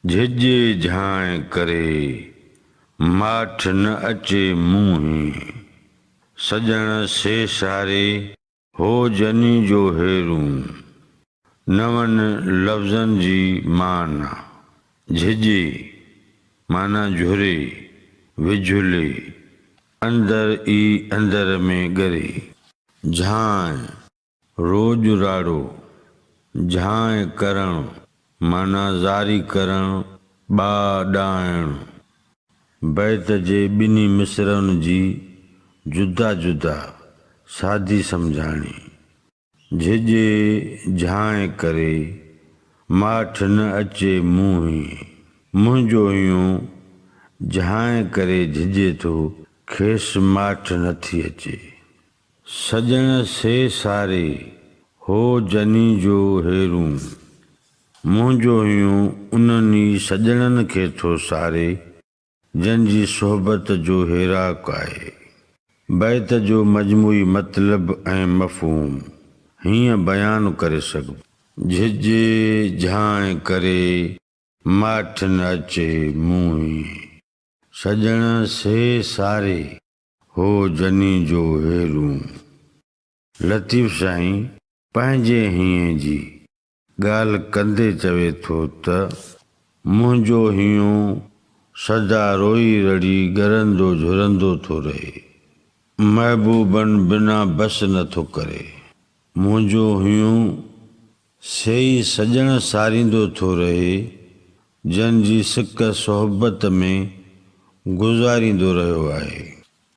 झिझे झांय करे माठ न अचे मुँही। सजण से सारे हो जनी जो हेरूं। नवन लफ्ज़न जी माना। झिझे माना झुरे विझुले अंदर ई अंदर में गरे। झांय रोज राड़ो। झांय करण माना जारी करण बाडायण। बैत जे बिनी मिसरन जी जुदा जुदा सादी समझाणी। झिझे झांय करे माठ न अचे मुँही। मुंहिंजो हियूं झांय करे झिझे थो खेस माठ नथी अचे। सजण से सारे हो जनी जो हेरूं। मुंहिंजो हियूं उन्हनि सजणनि खे थो सारे जंहिंजी सोहबत जो हेराक आहे। बैत जो मजमूई मतिलब ऐं मफ़हूम हीअं बयानु करे सघो। झिझे झांय करे माठ न अचे मुँही। सजण से सारे हो जनी जो हेरूं। लतीफ़ साईं पंहिंजे हीअं जी ॻाल्हि कंदे चवे थो त मुंहिंजो हियूं सदा रोई रड़ी ॻरंदो झुरंदो थो रहे। महबूबनि बिना बस नथो करे। मुंहिंजो हियूं सेई सजण सारींदो थो रहे जंहिंजी सिक सोहबत में गुज़ारींदो रहियो आहे।